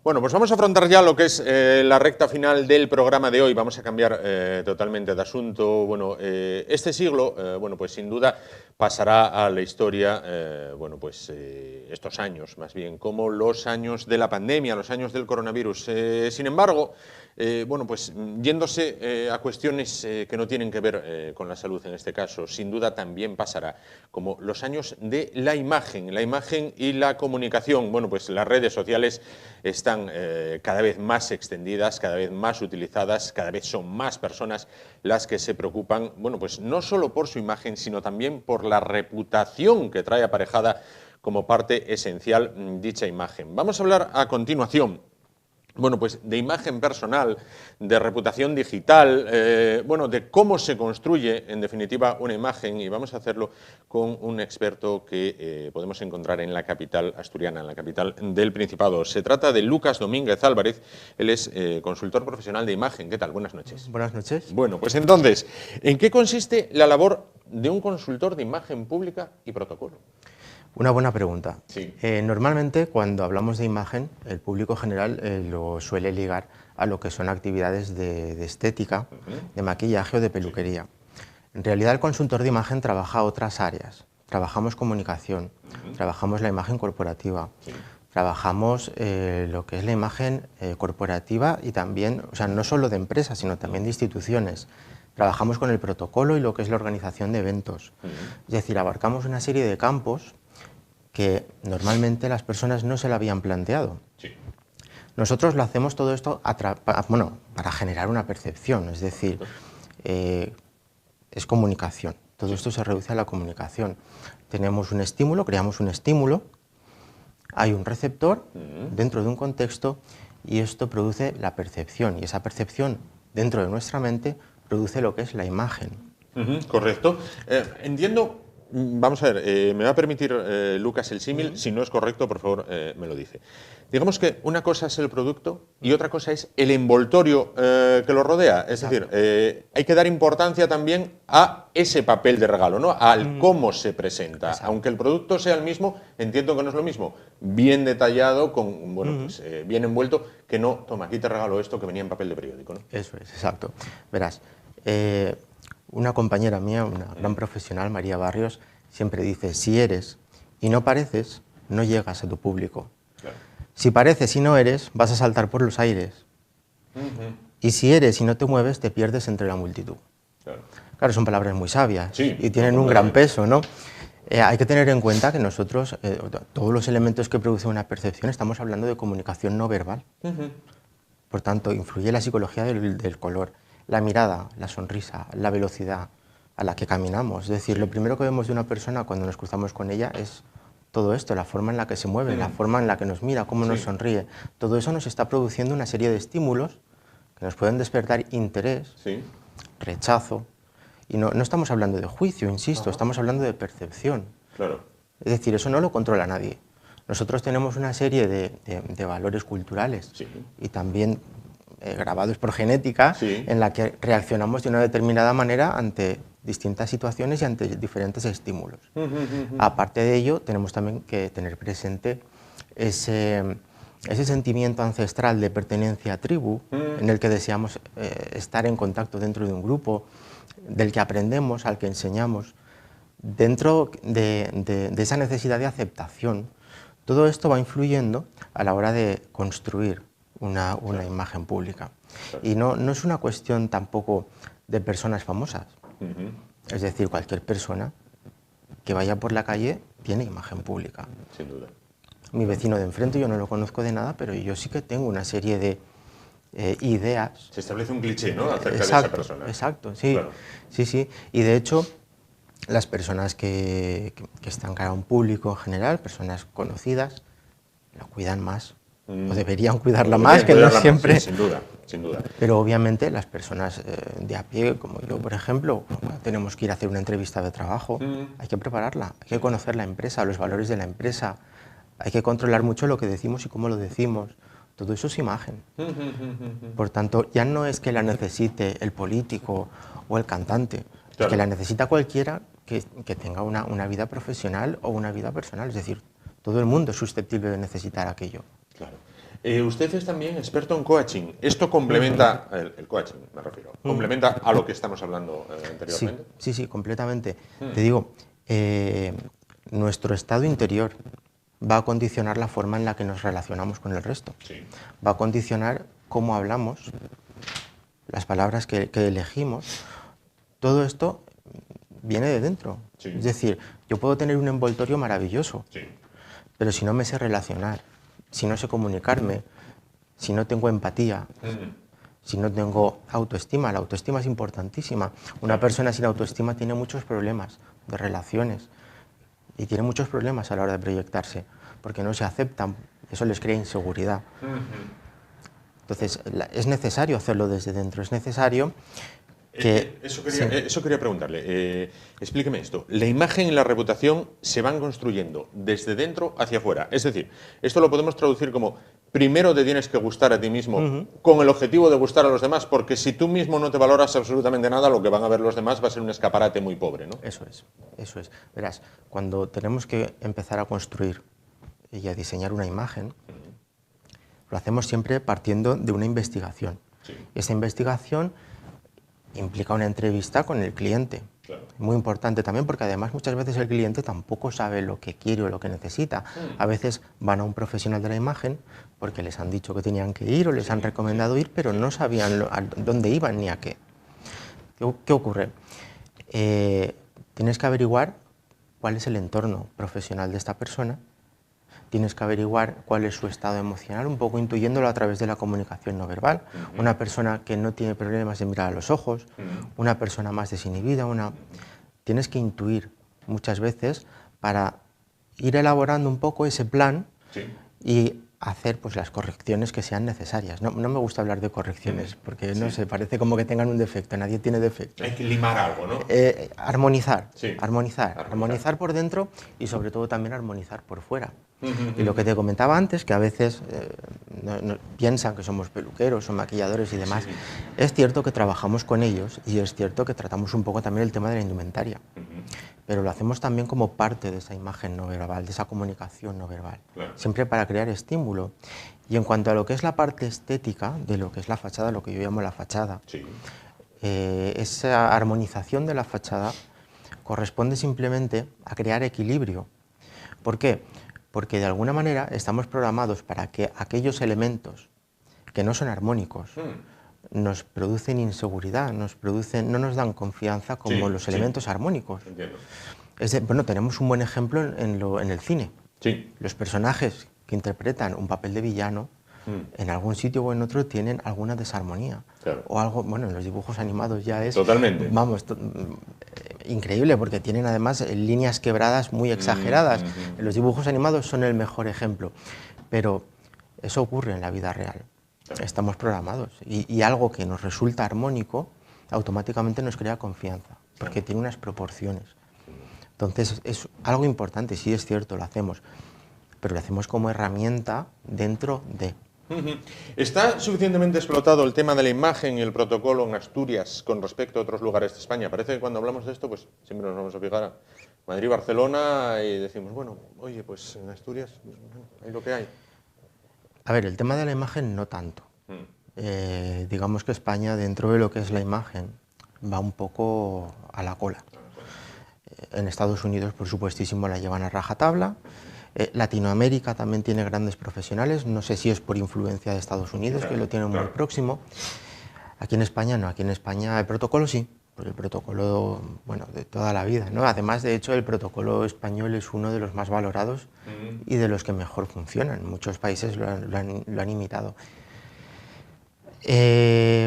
Bueno, pues vamos a afrontar ya lo que es la recta final del programa de hoy. Vamos a cambiar totalmente de asunto. Bueno, este siglo, bueno, pues sin duda pasará a la historia, bueno, pues estos años, más bien, como los años de la pandemia, los años del coronavirus. Sin embargo, bueno, pues yéndose a cuestiones que no tienen que ver con la salud en este caso, sin duda también pasará como los años de la imagen y la comunicación. Bueno, pues las redes sociales están cada vez más extendidas, cada vez más utilizadas, cada vez son más personas las que se preocupan, bueno, pues no solo por su imagen, sino también por la reputación que trae aparejada como parte esencial dicha imagen. Vamos a hablar a continuación, bueno, pues de imagen personal, de reputación digital, bueno, de cómo se construye, en definitiva, una imagen, y vamos a hacerlo con un experto que podemos encontrar en la capital asturiana, en la capital del Principado. Se trata de Lucas Domínguez Álvarez, él es consultor profesional de imagen. ¿Qué tal? Buenas noches. Buenas noches. Bueno, pues entonces, ¿en qué consiste la labor de un consultor de imagen pública y protocolo? Una buena pregunta. Sí. Normalmente, cuando hablamos de imagen, el público general lo suele ligar a lo que son actividades de estética, de maquillaje o de peluquería. En realidad, el consultor de imagen trabaja otras áreas. Trabajamos comunicación, trabajamos la imagen corporativa, trabajamos lo que es la imagen corporativa y también, o sea, no solo de empresas, sino también de instituciones. Trabajamos con el protocolo y lo que es la organización de eventos. Es decir, abarcamos una serie de campos que normalmente las personas no se lo habían planteado. Sí. Nosotros lo hacemos todo esto para generar una percepción, es decir, es comunicación. Todo esto se reduce a la comunicación. Tenemos un estímulo, creamos un estímulo, hay un receptor dentro de un contexto y esto produce la percepción, y esa percepción dentro de nuestra mente produce lo que es la imagen. Correcto. Entiendo. Vamos a ver, me va a permitir Lucas el símil, si no es correcto, por favor, me lo dice. Digamos que una cosa es el producto y otra cosa es el envoltorio que lo rodea. Es decir, hay que dar importancia también a ese papel de regalo, ¿no? Al cómo se presenta. Exacto. Aunque el producto sea el mismo, entiendo que no es lo mismo. Bien detallado, con, bueno, pues, bien envuelto, que no, toma, aquí te regalo esto que venía en papel de periódico, ¿no? Eso es, exacto. Verás, una compañera mía, una gran profesional, María Barrios, siempre dice, si eres y no pareces, no llegas a tu público. Claro. Si pareces y no eres, vas a saltar por los aires. Y si eres y no te mueves, te pierdes entre la multitud. Claro, son palabras muy sabias, sí, y tienen un gran peso, ¿no? Hay que tener en cuenta que nosotros, todos los elementos que producen una percepción, estamos hablando de comunicación no verbal. Por tanto, influye la psicología del color, la mirada, la sonrisa, la velocidad a la que caminamos. Es decir, lo primero que vemos de una persona cuando nos cruzamos con ella es todo esto, la forma en la que se mueve, la forma en la que nos mira, cómo nos sonríe. Todo eso nos está produciendo una serie de estímulos que nos pueden despertar interés, rechazo. Y no estamos hablando de juicio, insisto, estamos hablando de percepción. Claro. Es decir, eso no lo controla nadie. Nosotros tenemos una serie de valores culturales y también grabados por genética, en la que reaccionamos de una determinada manera ante distintas situaciones y ante diferentes estímulos. Aparte de ello, tenemos también que tener presente ese sentimiento ancestral de pertenencia a tribu, en el que deseamos estar en contacto dentro de un grupo, del que aprendemos, al que enseñamos. Dentro de esa necesidad de aceptación, todo esto va influyendo a la hora de construir una imagen pública. Y no es una cuestión tampoco de personas famosas. Es decir, cualquier persona que vaya por la calle tiene imagen pública. Sin duda. Mi vecino de enfrente, yo no lo conozco de nada, pero yo sí que tengo una serie de ideas. Se establece un cliché, ¿no?, acerca de esa persona. Exacto, sí. Claro. Sí. Y de hecho, las personas que están cara a un público en general, personas conocidas, la cuidan más. O deberían cuidarla más, que no siempre. Sí, sin duda, sin duda. Pero obviamente las personas de a pie, como yo, por ejemplo, cuando tenemos que ir a hacer una entrevista de trabajo, hay que prepararla, hay que conocer la empresa, los valores de la empresa, hay que controlar mucho lo que decimos y cómo lo decimos. Todo eso es imagen. Por tanto, ya no es que la necesite el político o el cantante, es que la necesita cualquiera que tenga una vida profesional o una vida personal. Es decir, todo el mundo es susceptible de necesitar aquello. Claro. Usted es también experto en coaching. ¿Esto complementa, el coaching me refiero, complementa a lo que estamos hablando anteriormente? Sí, completamente. Te digo, nuestro estado interior va a condicionar la forma en la que nos relacionamos con el resto. Sí. Va a condicionar cómo hablamos, las palabras que elegimos. Todo esto viene de dentro. Sí. Es decir, yo puedo tener un envoltorio maravilloso, Sí. pero si no me sé relacionar, si no sé comunicarme, si no tengo empatía, si no tengo autoestima, la autoestima es importantísima. Una persona sin autoestima tiene muchos problemas de relaciones y tiene muchos problemas a la hora de proyectarse, porque no se aceptan, eso les crea inseguridad. Entonces, es necesario hacerlo desde dentro, es necesario que... Eso quería preguntarle. Explíqueme esto. La imagen y la reputación se van construyendo desde dentro hacia afuera. Es decir, esto lo podemos traducir como: primero te tienes que gustar a ti mismo con el objetivo de gustar a los demás, porque si tú mismo no te valoras absolutamente nada, lo que van a ver los demás va a ser un escaparate muy pobre, ¿no? Eso es. Verás, cuando tenemos que empezar a construir y a diseñar una imagen, lo hacemos siempre partiendo de una investigación. Sí. Esa investigación implica una entrevista con el cliente. Claro. Muy importante también, porque además muchas veces el cliente tampoco sabe lo que quiere o lo que necesita. A veces van a un profesional de la imagen porque les han dicho que tenían que ir o les han recomendado ir, pero no sabían a dónde iban ni a qué. ¿Qué ocurre? Tienes que averiguar cuál es el entorno profesional de esta persona, tienes que averiguar cuál es su estado emocional, un poco intuyéndolo a través de la comunicación no verbal. Una persona que no tiene problemas de mirar a los ojos, una persona más desinhibida, tienes que intuir muchas veces para ir elaborando un poco ese plan y hacer pues las correcciones que sean necesarias. No me gusta hablar de correcciones porque no sé, parece como que tengan un defecto, nadie tiene defecto. Hay que limar algo, ¿no? Armonizar por dentro y sobre todo también armonizar por fuera. Y lo que te comentaba antes, que a veces piensan que somos peluqueros o maquilladores y demás, es cierto que trabajamos con ellos y es cierto que tratamos un poco también el tema de la indumentaria, pero lo hacemos también como parte de esa imagen no verbal, de esa comunicación no verbal, siempre para crear estímulo. Y en cuanto a lo que es la parte estética de lo que es la fachada, lo que yo llamo la fachada, esa armonización de la fachada corresponde simplemente a crear equilibrio. ¿Por qué? Porque de alguna manera estamos programados para que aquellos elementos que no son armónicos nos producen inseguridad, no nos dan confianza como los elementos armónicos. Bueno, tenemos un buen ejemplo en el cine. Los personajes que interpretan un papel de villano en algún sitio o en otro tienen alguna desarmonía. O algo, bueno, en los dibujos animados ya es... Totalmente. Vamos, increíble, porque tienen además líneas quebradas muy exageradas. En los dibujos animados son el mejor ejemplo. Pero eso ocurre en la vida real. Estamos programados. Y algo que nos resulta armónico, automáticamente nos crea confianza, porque tiene unas proporciones. Entonces, es algo importante, sí es cierto, lo hacemos, pero lo hacemos como herramienta dentro de... ¿Está suficientemente explotado el tema de la imagen y el protocolo en Asturias con respecto a otros lugares de España? Parece que cuando hablamos de esto, pues siempre nos vamos a fijar a Madrid, Barcelona y decimos, bueno, oye, pues en Asturias pues, hay lo que hay. A ver, el tema de la imagen no tanto. Digamos que España, dentro de lo que es la imagen, va un poco a la cola. En Estados Unidos, por supuestísimo, la llevan a rajatabla. Latinoamérica también tiene grandes profesionales, no sé si es por influencia de Estados Unidos, que lo tienen muy próximo. Aquí en España no, aquí en España el protocolo sí, pues el protocolo, bueno, de toda la vida, ¿no? Además, de hecho, el protocolo español es uno de los más valorados y de los que mejor funcionan. Muchos países lo han imitado.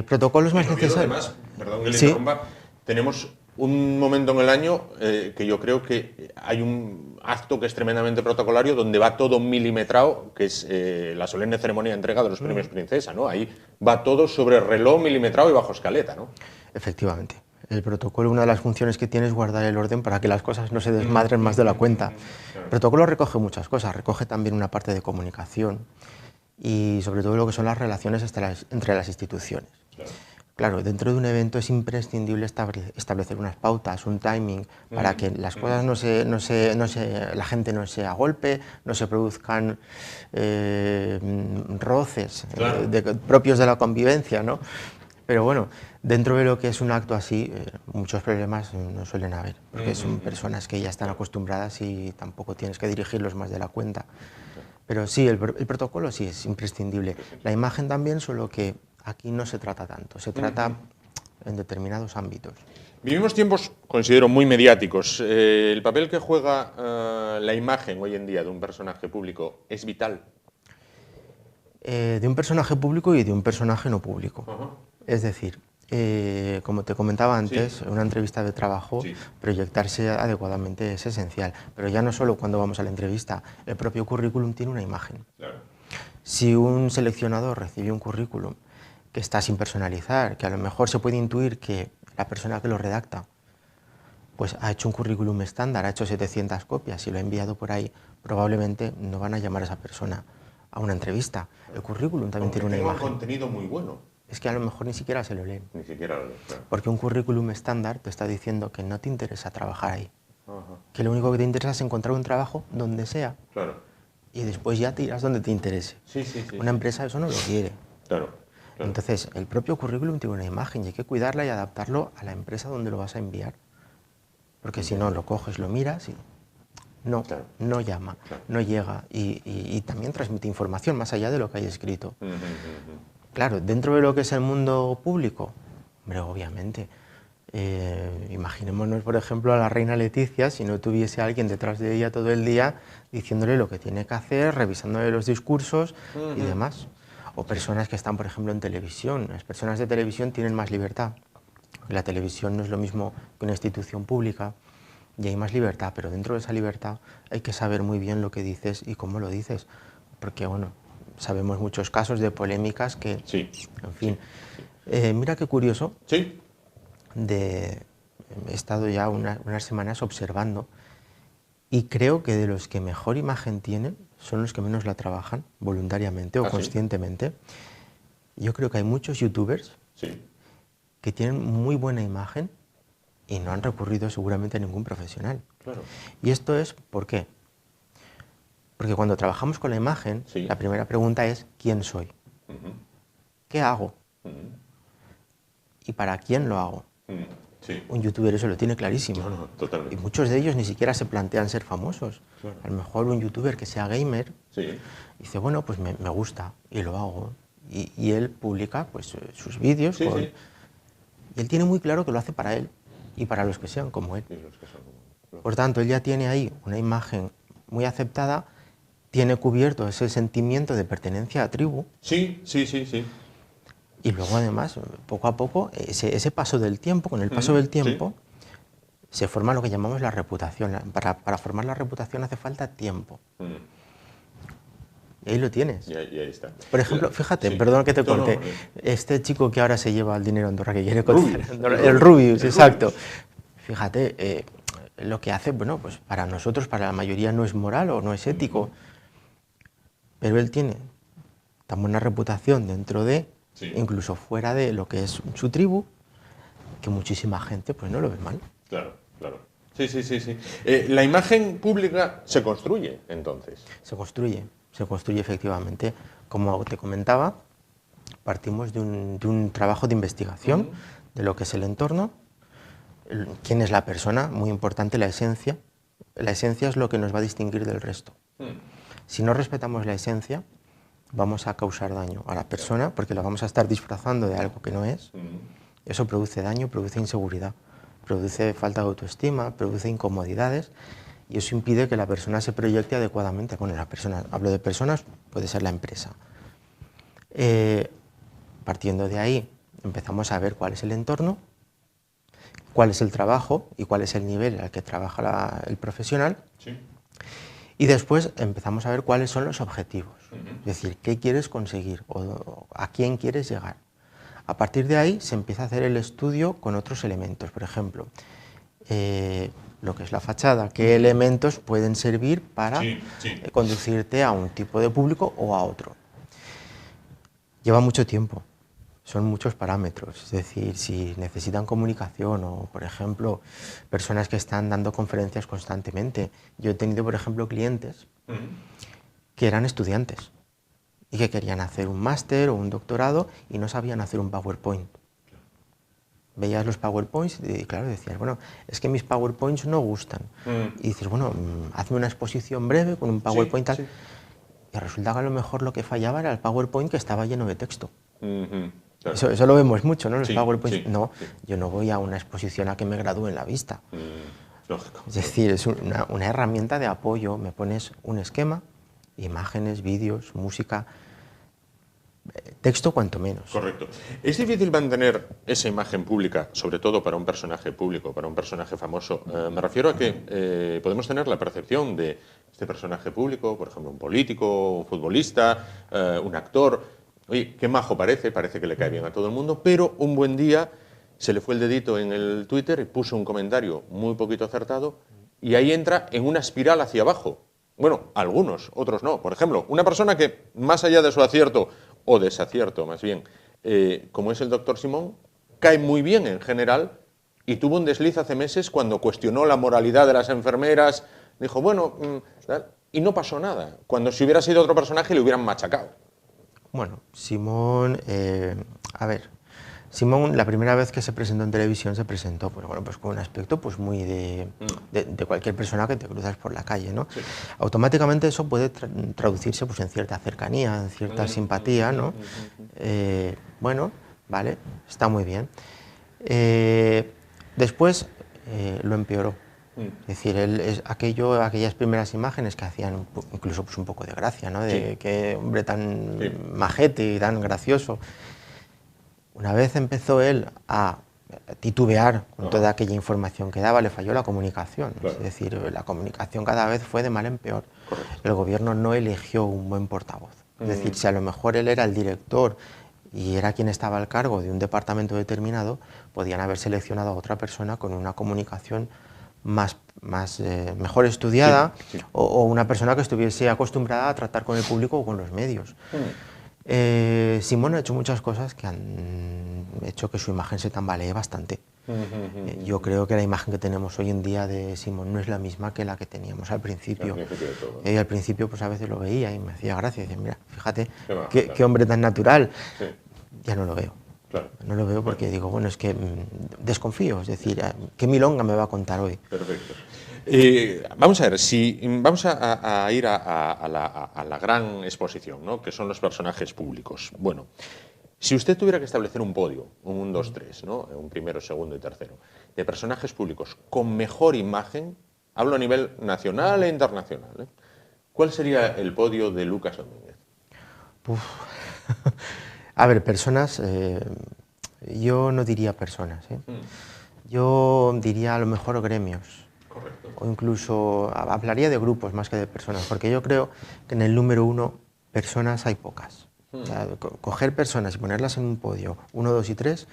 Protocolos más necesarios. Además, perdón que le interrumpa, tenemos un momento en el año que yo creo que hay un acto que es tremendamente protocolario, donde va todo milimetrado, que es la solemne ceremonia de entrega de los premios Princesa, ¿no? Ahí va todo sobre reloj milimetrado y bajo escaleta, ¿no? Efectivamente. El protocolo, una de las funciones que tiene es guardar el orden para que las cosas no se desmadren más de la cuenta. El protocolo recoge muchas cosas, recoge también una parte de comunicación y sobre todo lo que son las relaciones entre las instituciones. Claro, dentro de un evento es imprescindible establecer unas pautas, un timing, para que las cosas la gente no se agolpe, no se produzcan roces Claro. propios de la convivencia, ¿no? Pero bueno, dentro de lo que es un acto así, muchos problemas no suelen haber, porque son personas que ya están acostumbradas y tampoco tienes que dirigirlos más de la cuenta. Pero sí, el protocolo sí es imprescindible. La imagen también, solo que aquí no se trata tanto, se trata en determinados ámbitos. Vivimos tiempos, considero, muy mediáticos. ¿El papel que juega la imagen hoy en día de un personaje público es vital? De un personaje público y de un personaje no público. Es decir, como te comentaba antes, Sí. en una entrevista de trabajo, Sí. proyectarse adecuadamente es esencial. Pero ya no solo cuando vamos a la entrevista, el propio currículum tiene una imagen. Claro. Si un seleccionador recibe un currículum que está sin personalizar, que a lo mejor se puede intuir que la persona que lo redacta pues ha hecho un currículum estándar, ha hecho 700 copias y lo ha enviado por ahí, probablemente no van a llamar a esa persona a una entrevista. El currículum también Aunque tiene una tenga un imagen. contenido muy bueno. Es que a lo mejor ni siquiera se lo leen. Ni siquiera lo claro. Porque un currículum estándar te está diciendo que no te interesa trabajar ahí. Ajá. Que lo único que te interesa es encontrar un trabajo donde sea. Claro. Y después ya te irás donde te interese. Sí, sí, sí. Una empresa eso no lo quiere. Claro. Claro. Entonces, el propio currículum tiene una imagen y hay que cuidarla y adaptarlo a la empresa donde lo vas a enviar. Porque si no, lo coges, lo miras y no, Claro. no llama, Claro. no llega. Y también transmite información más allá de lo que hay escrito. Claro, dentro de lo que es el mundo público, hombre, obviamente. Imaginémonos, por ejemplo, a la reina Leticia, si no tuviese alguien detrás de ella todo el día diciéndole lo que tiene que hacer, revisándole los discursos y demás. O personas que están, por ejemplo, en televisión. Las personas de televisión tienen más libertad. La televisión no es lo mismo que una institución pública y hay más libertad, pero dentro de esa libertad hay que saber muy bien lo que dices y cómo lo dices. Porque, bueno, sabemos muchos casos de polémicas que, Sí. en fin. Mira qué curioso. Sí. He estado ya unas semanas observando y creo que de los que mejor imagen tienen son los que menos la trabajan voluntariamente o ¿Ah, sí? conscientemente. Yo creo que hay muchos youtubers Sí. que tienen muy buena imagen y no han recurrido seguramente a ningún profesional. Claro. ¿Y esto es por qué? Porque cuando trabajamos con la imagen, Sí. la primera pregunta es ¿quién soy? ¿Qué hago? ¿Y para quién lo hago? Sí. Un youtuber eso lo tiene clarísimo. No, no, totalmente. Y muchos de ellos ni siquiera se plantean ser famosos. Claro. A lo mejor un youtuber que sea gamer Sí. dice, bueno, pues me gusta y lo hago. Y él publica pues, sus vídeos. Sí, sí. Y él tiene muy claro que lo hace para él y para los que sean como él. Y los que son como- Por tanto, él ya tiene ahí una imagen muy aceptada, tiene cubierto ese sentimiento de pertenencia a tribu. Sí, sí, sí, sí. Y luego, además, poco a poco, ese paso del tiempo, con el paso del tiempo, se forma lo que llamamos la reputación. Para formar la reputación hace falta tiempo. Y ahí lo tienes. Y ahí está. Por ejemplo, fíjate, Sí. perdón que te No, no, corte, este chico que ahora se lleva el dinero a Andorra, que quiere Rubius. el Rubius, exacto. Fíjate, lo que hace, bueno, pues para nosotros, para la mayoría no es moral o no es ético, pero él tiene tan buena reputación dentro de, incluso fuera de lo que es su tribu, que muchísima gente pues no lo ve mal. Claro, claro. Sí, sí, sí, sí. La imagen pública se construye, entonces. Se construye efectivamente. Como te comentaba, partimos de un trabajo de investigación de lo que es el entorno, quién es la persona, muy importante la esencia. La esencia es lo que nos va a distinguir del resto. Si no respetamos la esencia, vamos a causar daño a la persona porque la vamos a estar disfrazando de algo que no es. Eso produce daño, produce inseguridad, produce falta de autoestima, produce incomodidades y eso impide que la persona se proyecte adecuadamente. Bueno, la persona, hablo de personas, puede ser la empresa. Partiendo de ahí, empezamos a ver cuál es el entorno, cuál es el trabajo y cuál es el nivel al que trabaja el profesional. Sí. Y después empezamos a ver cuáles son los objetivos, es decir, qué quieres conseguir o a quién quieres llegar. A partir de ahí se empieza a hacer el estudio con otros elementos, por ejemplo, lo que es la fachada, qué elementos pueden servir para conducirte a un tipo de público o a otro. Lleva mucho tiempo, son muchos parámetros, es decir, si necesitan comunicación o, por ejemplo, personas que están dando conferencias constantemente. Yo he tenido, por ejemplo, clientes que eran estudiantes y que querían hacer un máster o un doctorado y no sabían hacer un PowerPoint. Veías los PowerPoints y claro, decías, bueno, es que mis PowerPoints no gustan. Y dices, bueno, hazme una exposición breve con un PowerPoint tal. Sí. Y resulta que a lo mejor lo que fallaba era el PowerPoint que estaba lleno de texto. Claro. Eso lo vemos mucho, ¿no? Los PowerPoints. No, yo no voy a una exposición a que me gradúe en la vista. Lógico. Es decir, es una herramienta de apoyo. Me pones un esquema, imágenes, vídeos, música, texto cuanto menos. Correcto. ¿Es difícil mantener esa imagen pública, sobre todo para un personaje público, para un personaje famoso? Me refiero a que podemos tener la percepción de este personaje público, por ejemplo, un político, un futbolista, un actor. Oye, qué majo parece que le cae bien a todo el mundo, pero un buen día se le fue el dedito en el Twitter y puso un comentario muy poquito acertado y ahí entra en una espiral hacia abajo. Bueno, algunos, otros no. Por ejemplo, una persona que, más allá de su acierto o desacierto más bien, como es el doctor Simón, cae muy bien en general y tuvo un desliz hace meses cuando cuestionó la moralidad de las enfermeras, dijo, bueno, y no pasó nada, cuando si hubiera sido otro personaje le hubieran machacado. Bueno, Simón, a ver, Simón la primera vez que se presentó en televisión se presentó pues con un aspecto pues muy de cualquier persona que te cruzas por la calle, ¿no? Sí. Automáticamente eso puede traducirse pues en cierta cercanía, en cierta simpatía, ¿no? Bueno, vale, está muy bien. Después lo empeoró. Es decir, aquellas primeras imágenes que hacían incluso pues un poco de gracia, ¿no? De qué hombre tan majete y tan gracioso. Una vez empezó él a titubear con toda aquella información que daba, le falló la comunicación. Claro. Es decir, la comunicación cada vez fue de mal en peor. Correcto. El gobierno no eligió un buen portavoz. Es decir, si a lo mejor él era el director y era quien estaba al cargo de un departamento determinado, podían haber seleccionado a otra persona con una comunicación mejor estudiada o una persona que estuviese acostumbrada a tratar con el público o con los medios. Simón ha hecho muchas cosas que han hecho que su imagen se tambalee bastante. Yo creo que la imagen que tenemos hoy en día de Simón no es la misma que la que teníamos al principio. Y al principio pues a veces lo veía y me hacía gracia. Y decía, mira, fíjate, qué hombre tan natural. Sí. Ya no lo veo. Claro. No lo veo porque digo, bueno, es que desconfío. Es decir, ¿qué milonga me va a contar hoy? Perfecto. Vamos a ver, vamos a ir a la gran exposición, ¿no? Que son los personajes públicos. Bueno, si usted tuviera que establecer un podio, un 1, 2, 3, ¿no? Un primero, segundo y tercero, de personajes públicos con mejor imagen, hablo a nivel nacional e internacional, ¿eh? ¿Cuál sería el podio de Lucas Domínguez? A ver, personas, yo no diría personas, ¿eh? Yo diría a lo mejor gremios. Correcto. O incluso hablaría de grupos más que de personas, porque yo creo que en el número 1 personas hay pocas. O sea, coger personas y ponerlas en un podio 1, 2 y 3,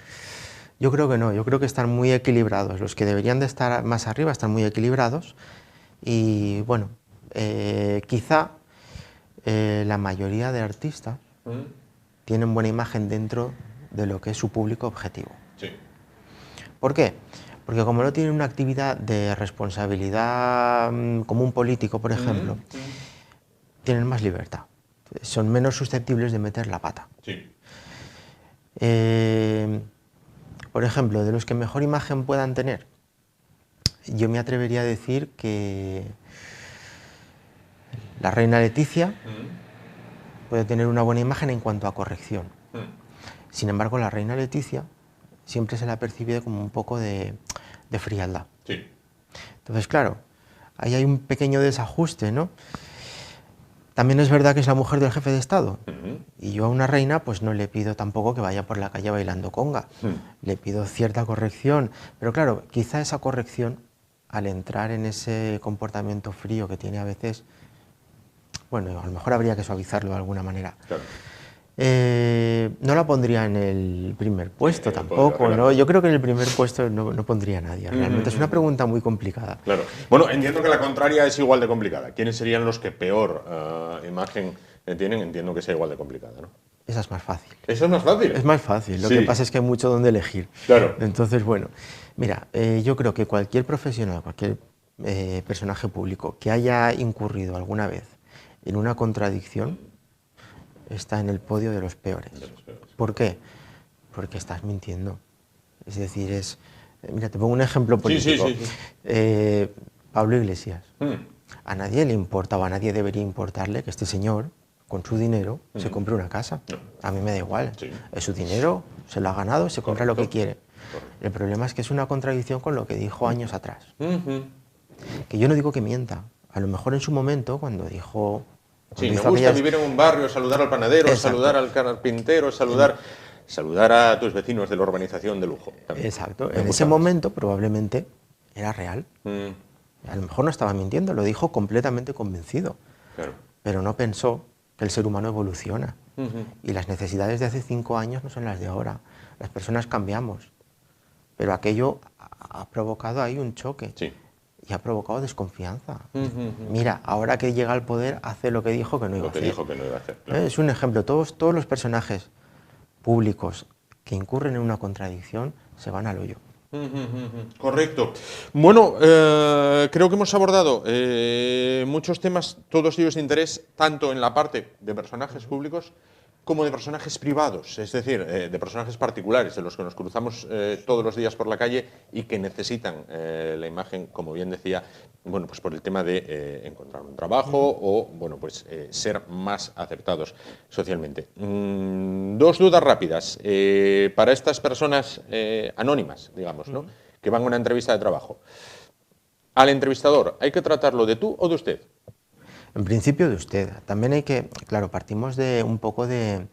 yo creo que no, yo creo que están muy equilibrados. Los que deberían de estar más arriba están muy equilibrados y bueno, quizá la mayoría de artistas tienen buena imagen dentro de lo que es su público objetivo. Sí. ¿Por qué? Porque como no tienen una actividad de responsabilidad como un político, por ejemplo, tienen más libertad. Son menos susceptibles de meter la pata. Sí. Por ejemplo, de los que mejor imagen puedan tener, yo me atrevería a decir que la reina Leticia puede tener una buena imagen en cuanto a corrección. Sin embargo, la reina Leticia siempre se la percibe como un poco de frialdad. Sí. Entonces, claro, ahí hay un pequeño desajuste, ¿no? También es verdad que es la mujer del jefe de Estado. Y yo a una reina pues no le pido tampoco que vaya por la calle bailando conga. Le pido cierta corrección. Pero claro, quizá esa corrección, al entrar en ese comportamiento frío que tiene a veces, bueno, a lo mejor habría que suavizarlo de alguna manera. Claro. No la pondría en el primer puesto tampoco, ¿no? Yo creo que en el primer puesto no pondría a nadie. Realmente es una pregunta muy complicada. Claro. Bueno, entiendo que la contraria es igual de complicada. ¿Quiénes serían los que peor imagen tienen? Entiendo que sea igual de complicada, ¿no? Esa es más fácil. ¿Eso es más fácil? Es más fácil. Lo que pasa es que hay mucho donde elegir. Claro. Entonces, bueno, mira, yo creo que cualquier profesional, cualquier personaje público que haya incurrido alguna vez en una contradicción, está en el podio de los peores. ¿Por qué? Porque estás mintiendo. Es decir, mira, te pongo un ejemplo político. Pablo Iglesias. A nadie le importa, o a nadie debería importarle que este señor, con su dinero, se compre una casa. A mí me da igual. Es su dinero, se lo ha ganado, se compra lo que quiere. El problema es que es una contradicción con lo que dijo años atrás. Que yo no digo que mienta. A lo mejor en su momento, cuando dijo... Sí, me gusta vivir en un barrio, saludar al panadero, saludar al carpintero, saludar a tus vecinos de la urbanización de lujo. También. Exacto. En ese momento probablemente era real. A lo mejor no estaba mintiendo, lo dijo completamente convencido. Claro. Pero no pensó que el ser humano evoluciona. Y las necesidades de hace 5 años no son las de ahora. Las personas cambiamos. Pero aquello ha provocado ahí un choque. Sí. Y ha provocado desconfianza. Mira, ahora que llega al poder, hace lo que dijo que no iba a hacer. Lo que dijo que no iba a hacer. Claro. Es un ejemplo. Todos los personajes públicos que incurren en una contradicción se van al hoyo. Correcto. Bueno, creo que hemos abordado muchos temas, todos ellos de interés, tanto en la parte de personajes públicos como de personajes privados, es decir, de personajes particulares, de los que nos cruzamos todos los días por la calle y que necesitan la imagen, como bien decía, bueno, pues por el tema de encontrar un trabajo o, bueno, pues ser más aceptados socialmente. 2 dudas rápidas para estas personas anónimas, digamos, ¿no? Que van a una entrevista de trabajo. Al entrevistador, ¿hay que tratarlo de tú o de usted? En principio de usted. También hay que, claro, partimos de un poco de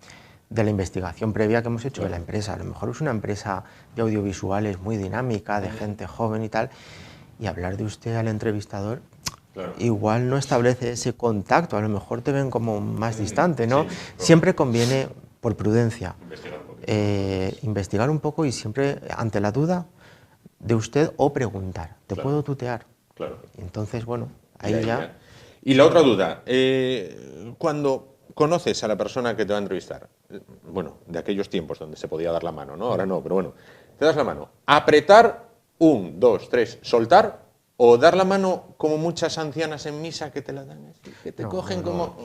la investigación previa que hemos hecho de la empresa. A lo mejor es una empresa de audiovisuales muy dinámica, de gente joven y tal, y hablar de usted al entrevistador igual no establece ese contacto, a lo mejor te ven como más distante, ¿no? Siempre conviene, por prudencia, investigar un poco y siempre, ante la duda de usted, o preguntar, ¿te puedo tutear? Claro. Entonces, bueno, ahí ya... Y la otra duda, cuando conoces a la persona que te va a entrevistar, bueno, de aquellos tiempos donde se podía dar la mano, ¿no? Ahora no, pero bueno, te das la mano. ¿Apretar 1, 2, 3, soltar o dar la mano como muchas ancianas en misa que te la dan así, que te cogen como...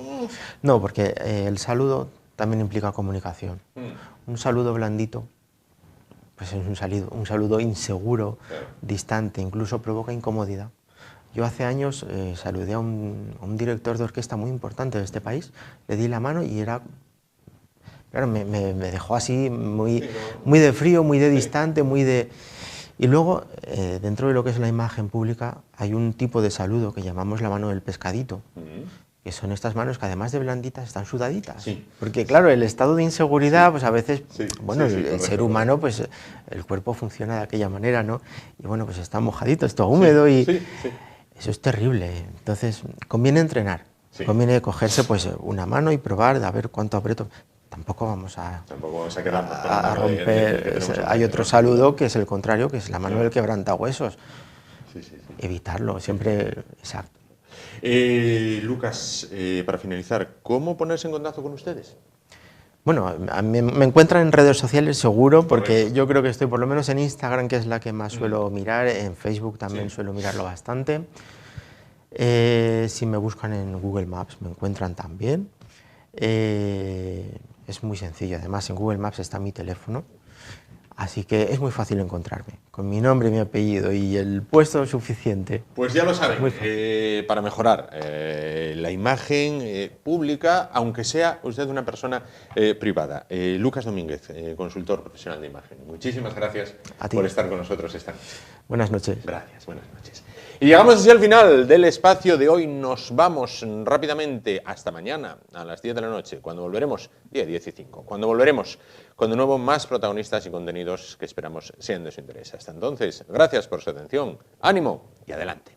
No, porque el saludo también implica comunicación. Un saludo blandito, pues es un saludo inseguro, distante, incluso provoca incomodidad. Yo hace años saludé a un director de orquesta muy importante de este país, le di la mano y era... Claro, me dejó así muy de frío, muy de distante, muy de... Y luego, dentro de lo que es la imagen pública, hay un tipo de saludo que llamamos la mano del pescadito, que son estas manos que además de blanditas están sudaditas. Porque claro, el estado de inseguridad, pues a veces, bueno, el ser humano, pues el cuerpo funciona de aquella manera, ¿no? Y bueno, pues está mojadito, está húmedo y... Eso es terrible. Entonces, conviene entrenar. Conviene cogerse pues una mano y probar, a ver cuánto aprieto. Tampoco vamos a quedarnos a romper. Hay otro saludo que es el contrario, que es la mano del quebrantahuesos. Evitarlo, siempre. Exacto. Lucas, para finalizar, ¿cómo ponerse en contacto con ustedes? Bueno, a mí me encuentran en redes sociales seguro, porque yo creo que estoy por lo menos en Instagram, que es la que más suelo mirar, en Facebook también suelo mirarlo bastante. Si me buscan en Google Maps me encuentran también. Es muy sencillo, además en Google Maps está mi teléfono, así que es muy fácil encontrarme, con mi nombre, mi apellido y el puesto suficiente. Pues ya lo saben, para mejorar la imagen pública, aunque sea usted una persona privada. Lucas Domínguez, consultor profesional de imagen, muchísimas gracias por estar con nosotros esta noche. Buenas noches. Gracias, buenas noches. Y llegamos así al final del espacio de hoy. Nos vamos rápidamente hasta mañana a las 10 de la noche, cuando volveremos, 10:15, cuando volveremos con de nuevo más protagonistas y contenidos que esperamos sean de su interés. Hasta entonces, gracias por su atención, ánimo y adelante.